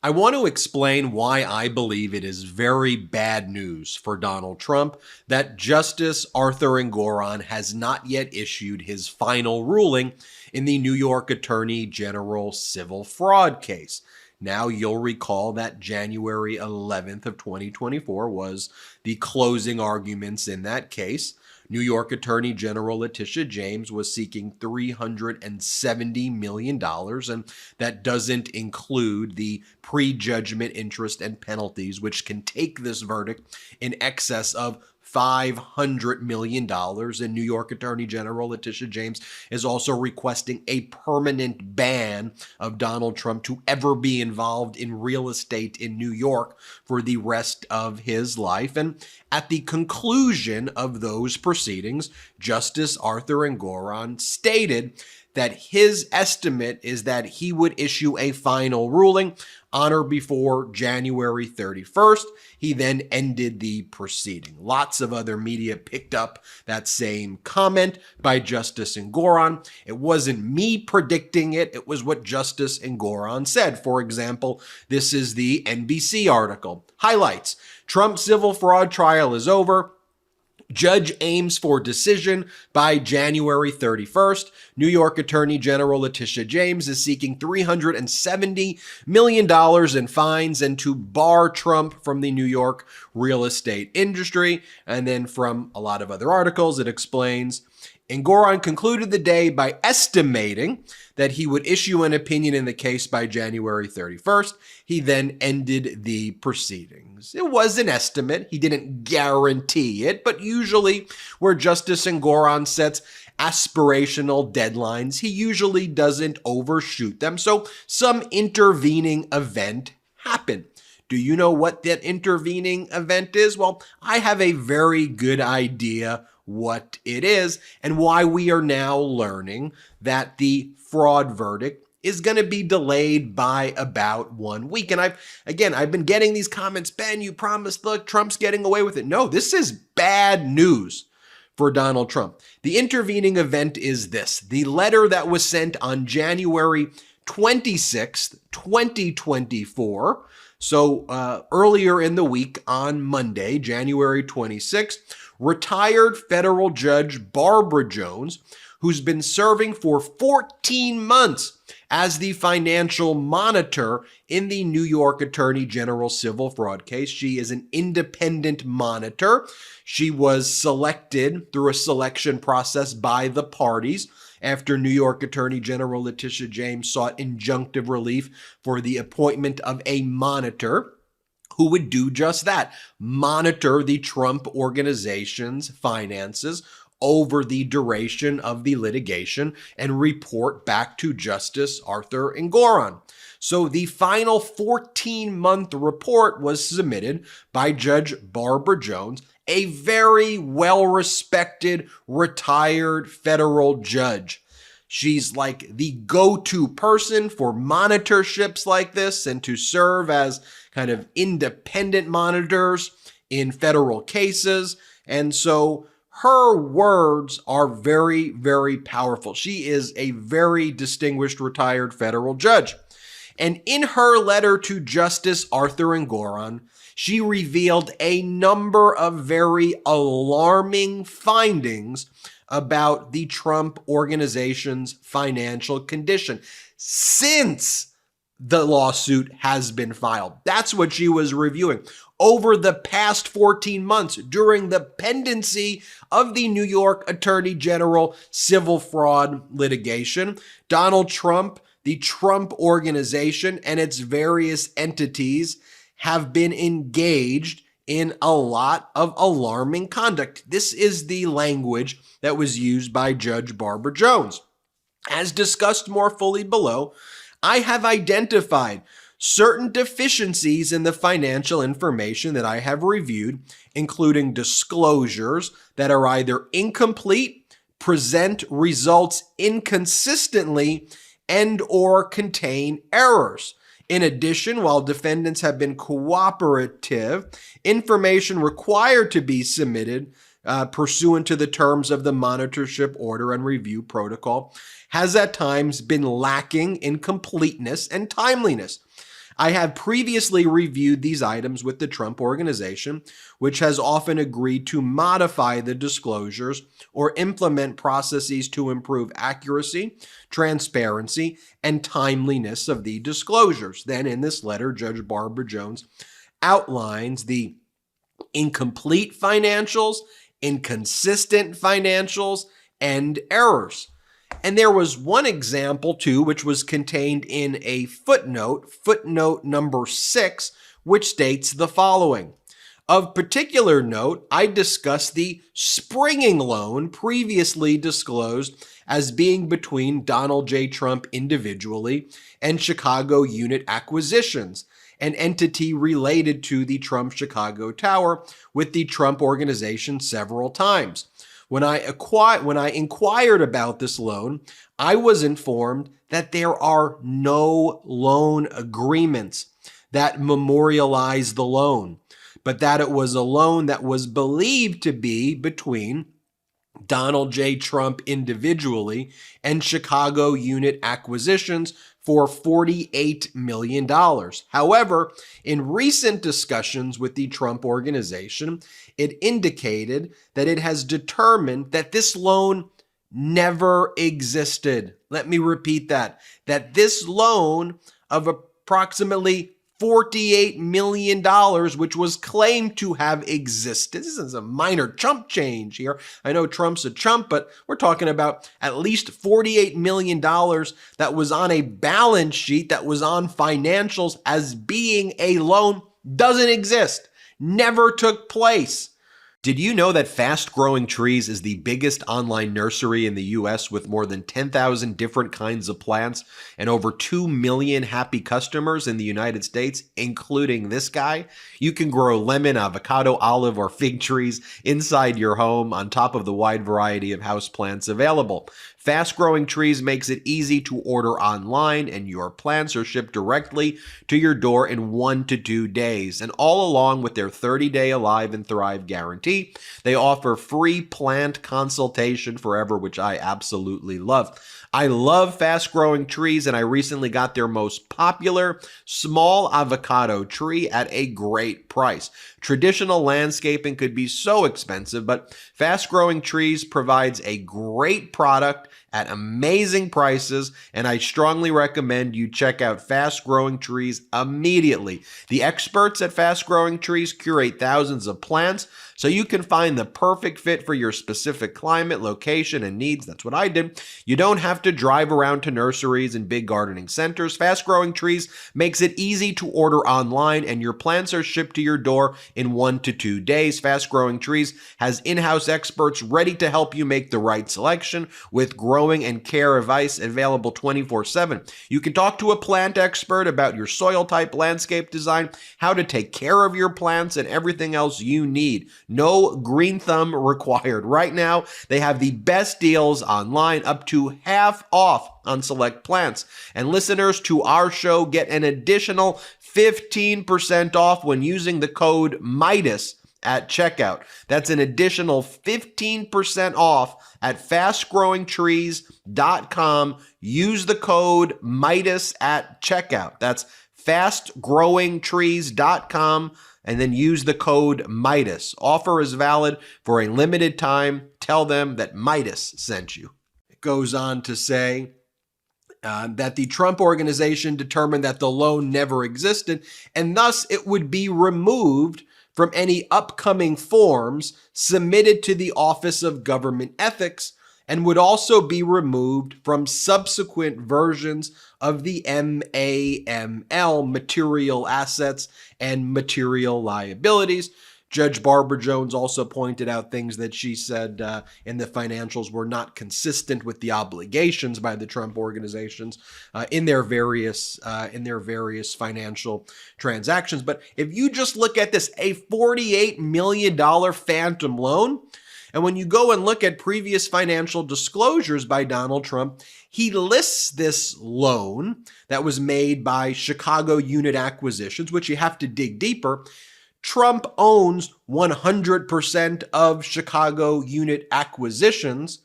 I want to explain why I believe it is very bad news for Donald Trump that Justice Arthur Engoron has not yet issued his final ruling in the New York Attorney General civil fraud case. Now, you'll recall that January 11th of 2024 was the closing arguments in that case. New York Attorney General Letitia James was seeking $370 million, and that doesn't include the prejudgment interest and penalties, which can take this verdict in excess of $500 million. And New York Attorney General Letitia James is also requesting a permanent ban of Donald Trump to ever be involved in real estate in New York for the rest of his life. And at the conclusion of those proceedings, Justice Arthur Engoron stated that his estimate is that he would issue a final ruling on or before January 31st. He then ended the proceeding. Lots of other media picked up that same comment by Justice Engoron. It wasn't me predicting it. It was what Justice Engoron said. For example, this is the NBC article. Highlights: Trump civil fraud trial is over. Judge aims for decision by January 31st. New York Attorney General Letitia James is seeking $370 million in fines and to bar Trump from the New York real estate industry. And then from a lot of other articles, it explains Engoron concluded the day by estimating that he would issue an opinion in the case by January 31st. He then ended the proceedings. It was an estimate. He didn't guarantee it, but usually where Justice Engoron sets aspirational deadlines, he usually doesn't overshoot them. So some intervening event happened. Do you know what that intervening event is? Well, I have a very good idea what it is and why we are now learning that the fraud verdict is going to be delayed by about 1 week. And I've been getting these comments, Ben, you promised, look, Trump's getting away with it. No, this is bad news for Donald Trump. The intervening event is this: the letter that was sent on January 26th, 2024. So earlier in the week on Monday, January 26th, retired federal judge Barbara Jones, who's been serving for 14 months as the financial monitor in the New York Attorney General civil fraud case. She is an independent monitor. She was selected through a selection process by the parties after New York Attorney General Letitia James sought injunctive relief for the appointment of a monitor who would do just that: monitor the Trump organization's finances over the duration of the litigation and report back to Justice Arthur Engoron. So the final 14-month report was submitted by Judge Barbara Jones, a very well-respected retired federal judge. She's like the go-to person for monitorships like this and to serve as kind of independent monitors in federal cases. And so her words are very, very powerful. She is a very distinguished retired federal judge. And in her letter to Justice Arthur Engoron, she revealed a number of very alarming findings about the Trump organization's financial condition since the lawsuit has been filed. That's what she was reviewing. Over the past 14 months, during the pendency of the New York Attorney General civil fraud litigation, Donald Trump, the Trump organization, and its various entities have been engaged in a lot of alarming conduct. This is the language that was used by Judge Barbara Jones. As discussed more fully below, I have identified certain deficiencies in the financial information that I have reviewed, including disclosures that are either incomplete, present results inconsistently, and or contain errors. In addition, while defendants have been cooperative, information required to be submitted pursuant to the terms of the monitorship order and review protocol has at times been lacking in completeness and timeliness. I have previously reviewed these items with the Trump Organization, which has often agreed to modify the disclosures or implement processes to improve accuracy, transparency, and timeliness of the disclosures. Then in this letter, Judge Barbara Jones outlines the incomplete financials, inconsistent financials, and errors. And there was one example, too, which was contained in a footnote number 6, which states the following. Of particular note, I discussed the springing loan previously disclosed as being between Donald J. Trump individually and Chicago Unit Acquisitions, an entity related to the Trump Chicago Tower, with the Trump Organization several times. When I inquired about this loan, I was informed that there are no loan agreements that memorialize the loan, but that it was a loan that was believed to be between Donald J. Trump individually and Chicago Unit Acquisitions for $48 million. However, in recent discussions with the Trump Organization, it indicated that it has determined that this loan never existed. Let me repeat that this loan of approximately $48 million, which was claimed to have existed. This is a minor chump change here. I know Trump's a chump, but we're talking about at least $48 million that was on a balance sheet, that was on financials as being a loan, doesn't exist, never took place. Did you know that Fast Growing Trees is the biggest online nursery in the U.S. with more than 10,000 different kinds of plants and over 2 million happy customers in the United States, including this guy? You can grow lemon, avocado, olive, or fig trees inside your home on top of the wide variety of houseplants available. Fast Growing Trees makes it easy to order online, and your plants are shipped directly to your door in 1 to 2 days. And all along with their 30-day Alive and Thrive guarantee, they offer free plant consultation forever, which I absolutely love. I love Fast Growing Trees, and I recently got their most popular small avocado tree at a great price. Traditional landscaping could be so expensive, but Fast Growing Trees provides a great product at amazing prices, and I strongly recommend you check out Fast Growing Trees immediately. The experts at Fast Growing Trees curate thousands of plants, so you can find the perfect fit for your specific climate, location, and needs. That's what I did. You don't have to drive around to nurseries and big gardening centers. Fast Growing Trees makes it easy to order online, and your plants are shipped to your door in 1 to 2 days. Fast Growing Trees has in-house experts ready to help you make the right selection with growing and care advice available 24/7. You can talk to a plant expert about your soil type, landscape design, how to take care of your plants, and everything else you need. No green thumb required. Right now, they have the best deals online, up to half off on select plants. And listeners to our show get an additional 15% off when using the code MIDAS at checkout. That's an additional 15% off at fastgrowingtrees.com. Use the code MIDAS at checkout. That's fastgrowingtrees.com. And then use the code MIDAS. Offer is valid for a limited time. Tell them that Midas sent you. It goes on to say that the Trump Organization determined that the loan never existed, and thus it would be removed from any upcoming forms submitted to the Office of Government Ethics, and would also be removed from subsequent versions of the MAML, Material Assets and Material Liabilities. Judge Barbara Jones also pointed out things that she said in the financials were not consistent with the obligations by the Trump organizations in their various financial transactions. But if you just look at this, a $48 million phantom loan, and when you go and look at previous financial disclosures by Donald Trump, he lists this loan that was made by Chicago Unit Acquisitions, which you have to dig deeper. Trump owns 100% of Chicago Unit Acquisitions,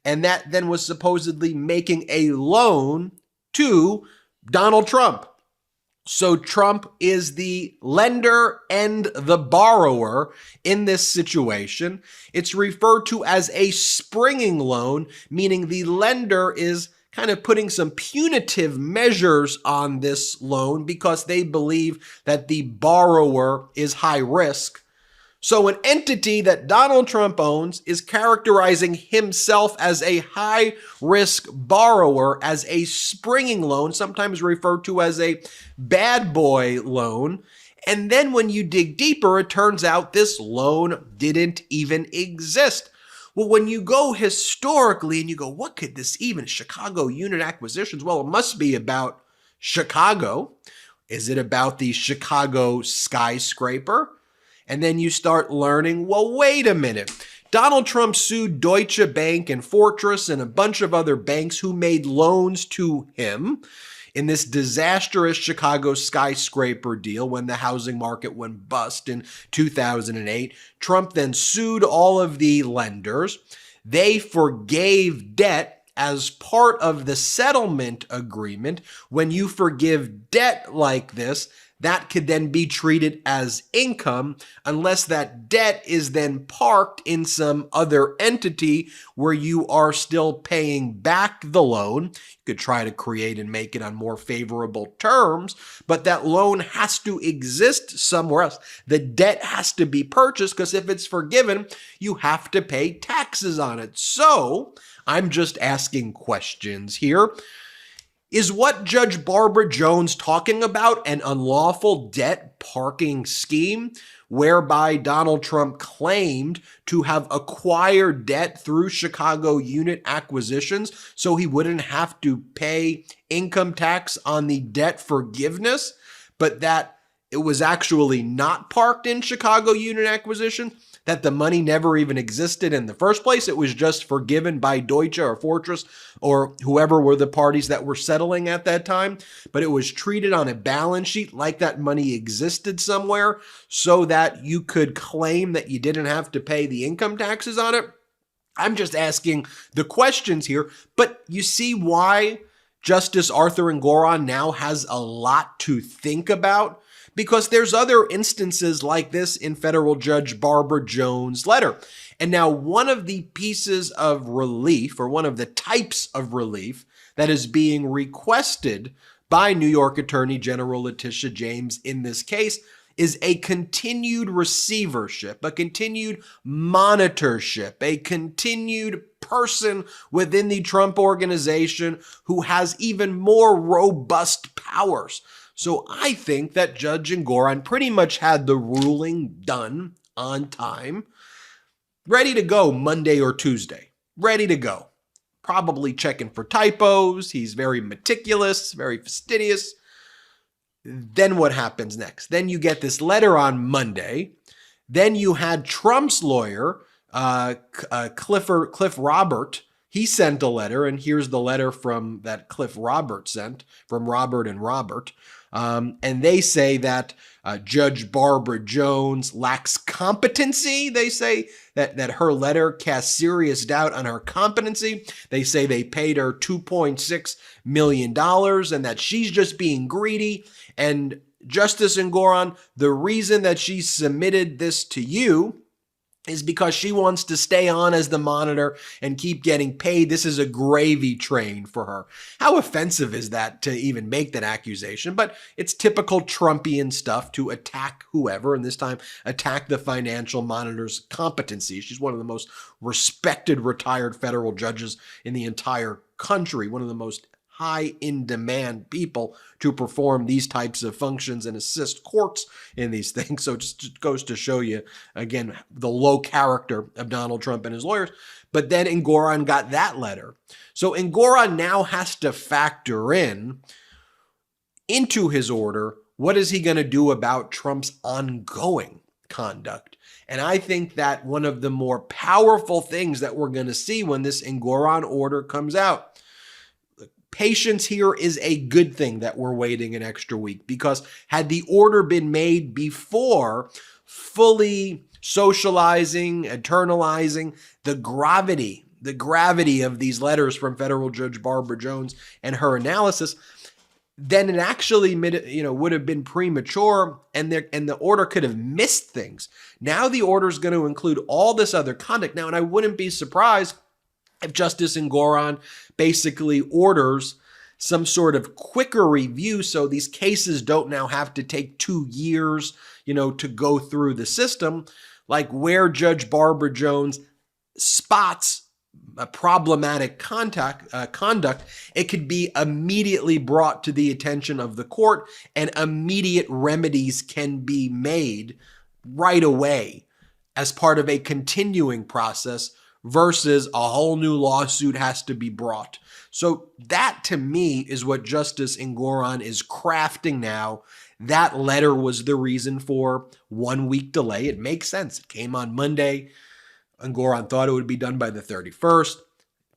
and that then was supposedly making a loan to Donald Trump. So Trump is the lender and the borrower in this situation. It's referred to as a springing loan, meaning the lender is kind of putting some punitive measures on this loan because they believe that the borrower is high risk. So an entity that Donald Trump owns is characterizing himself as a high-risk borrower, as a springing loan, sometimes referred to as a bad boy loan. And then when you dig deeper, it turns out this loan didn't even exist. Well, when you go historically and you go, what could this even, Chicago unit acquisitions? Well, it must be about Chicago. Is it about the Chicago skyscraper? And then you start learning, well, wait a minute. Donald Trump sued Deutsche Bank and Fortress and a bunch of other banks who made loans to him in this disastrous Chicago skyscraper deal when the housing market went bust in 2008. Trump then sued all of the lenders. They forgave debt as part of the settlement agreement. When you forgive debt like this, that could then be treated as income unless that debt is then parked in some other entity where you are still paying back the loan. You could try to create and make it on more favorable terms, but that loan has to exist somewhere else. The debt has to be purchased because if it's forgiven, you have to pay taxes on it. So I'm just asking questions here. Is what Judge Barbara Jones talking about an unlawful debt parking scheme whereby Donald Trump claimed to have acquired debt through Chicago unit acquisitions so he wouldn't have to pay income tax on the debt forgiveness, but that it was actually not parked in Chicago unit acquisition? That the money never even existed in the first place. It was just forgiven by Deutsche or Fortress or whoever were the parties that were settling at that time. But it was treated on a balance sheet like that money existed somewhere so that you could claim that you didn't have to pay the income taxes on it. I'm just asking the questions here, but you see why Justice Arthur Engoron now has a lot to think about? Because there's other instances like this in federal Judge Barbara Jones' letter. And now one of the pieces of relief, or one of the types of relief that is being requested by New York Attorney General Letitia James in this case, is a continued receivership, a continued monitorship, a continued person within the Trump organization who has even more robust powers. So I think that Judge Engoron pretty much had the ruling done on time, ready to go Monday or Tuesday, ready to go. Probably checking for typos. He's very meticulous, very fastidious. Then what happens next? Then you get this letter on Monday. Then you had Trump's lawyer, Cliff Robert. He sent a letter, and here's the letter from that Cliff Robert sent from Robert and Robert. And they say that Judge Barbara Jones lacks competency. They say that her letter casts serious doubt on her competency. They say they paid her $2.6 million and that she's just being greedy. And Justice Engoron, the reason that she submitted this to you is because she wants to stay on as the monitor and keep getting paid. This is a gravy train for her. How offensive is that to even make that accusation? But it's typical Trumpian stuff to attack whoever, and this time attack the financial monitor's competency. She's one of the most respected retired federal judges in the entire country, one of the most high in demand people to perform these types of functions and assist courts in these things. So it just goes to show you, again, the low character of Donald Trump and his lawyers. But then Engoron got that letter. So Engoron now has to factor into his order, what is he going to do about Trump's ongoing conduct? And I think that one of the more powerful things that we're going to see when this Engoron order comes out, patience here is a good thing that we're waiting an extra week, because had the order been made before fully socializing, internalizing the gravity of these letters from federal Judge Barbara Jones and her analysis, then it actually would have been premature, and the order could have missed things. Now the order is going to include all this other conduct. Now, and I wouldn't be surprised if Justice Engoron basically orders some sort of quicker review, so these cases don't now have to take 2 years, to go through the system, like where Judge Barbara Jones spots a problematic conduct, it could be immediately brought to the attention of the court, and immediate remedies can be made right away as part of a continuing process versus a whole new lawsuit has to be brought. So that, to me, is what Justice Engoron is crafting now. That letter was the reason for 1 week delay. It makes sense. It came on Monday. Engoron thought it would be done by the 31st.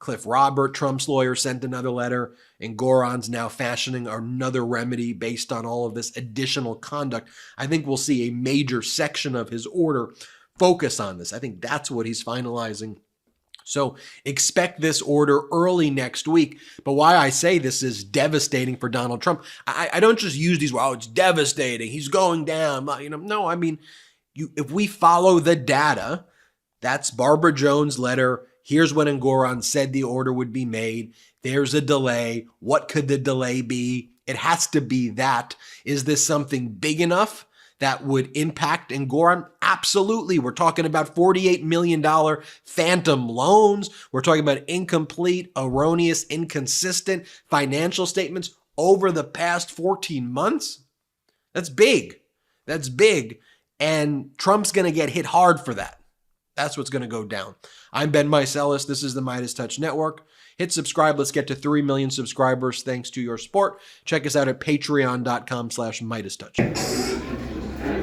Cliff Robert, Trump's lawyer, sent another letter. Engoron's now fashioning another remedy based on all of this additional conduct. I think we'll see a major section of his order focus on this. I think that's what he's finalizing. So expect this order early next week. But why I say this is devastating for Donald Trump, I don't just use these, well, it's devastating, he's going down. No, I mean, if we follow the data, that's Barbara Jones' letter. Here's when Engoron said the order would be made. There's a delay. What could the delay be? It has to be that. Is this something big enough that would impact Engoron? Absolutely. We're talking about $48 million phantom loans. We're talking about incomplete, erroneous, inconsistent financial statements over the past 14 months. That's big. That's big. And Trump's going to get hit hard for that. That's what's going to go down. I'm Ben Meiselas. This is the MeidasTouch Network. Hit subscribe. Let's get to 3 million subscribers thanks to your support. Check us out at patreon.com/MeidasTouch.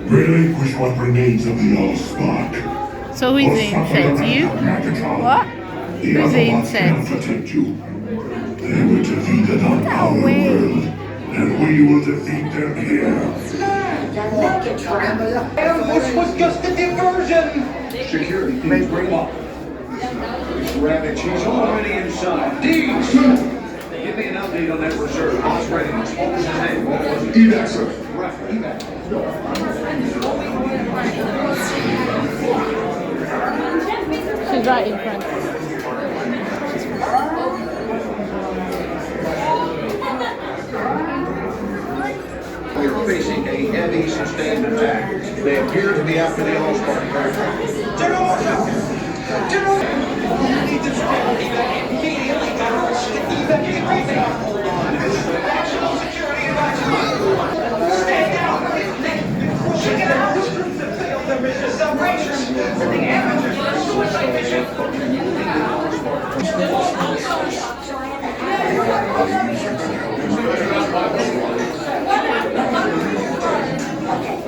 Relinquish what remains of the Allspark. So who's the insect? You? What? Who's the insect? Protect you. They were defeated on our world, and we will defeat them here. This was just a diversion! Security, please bring up. Ravage, he's already inside. Deeds! Give me an update on that reserve. What's readiness? What was his name? What was it? Evac, sir. Right, evac. She's right in front. We are facing a heavy, sustained attack. They appear to be after the Allspark.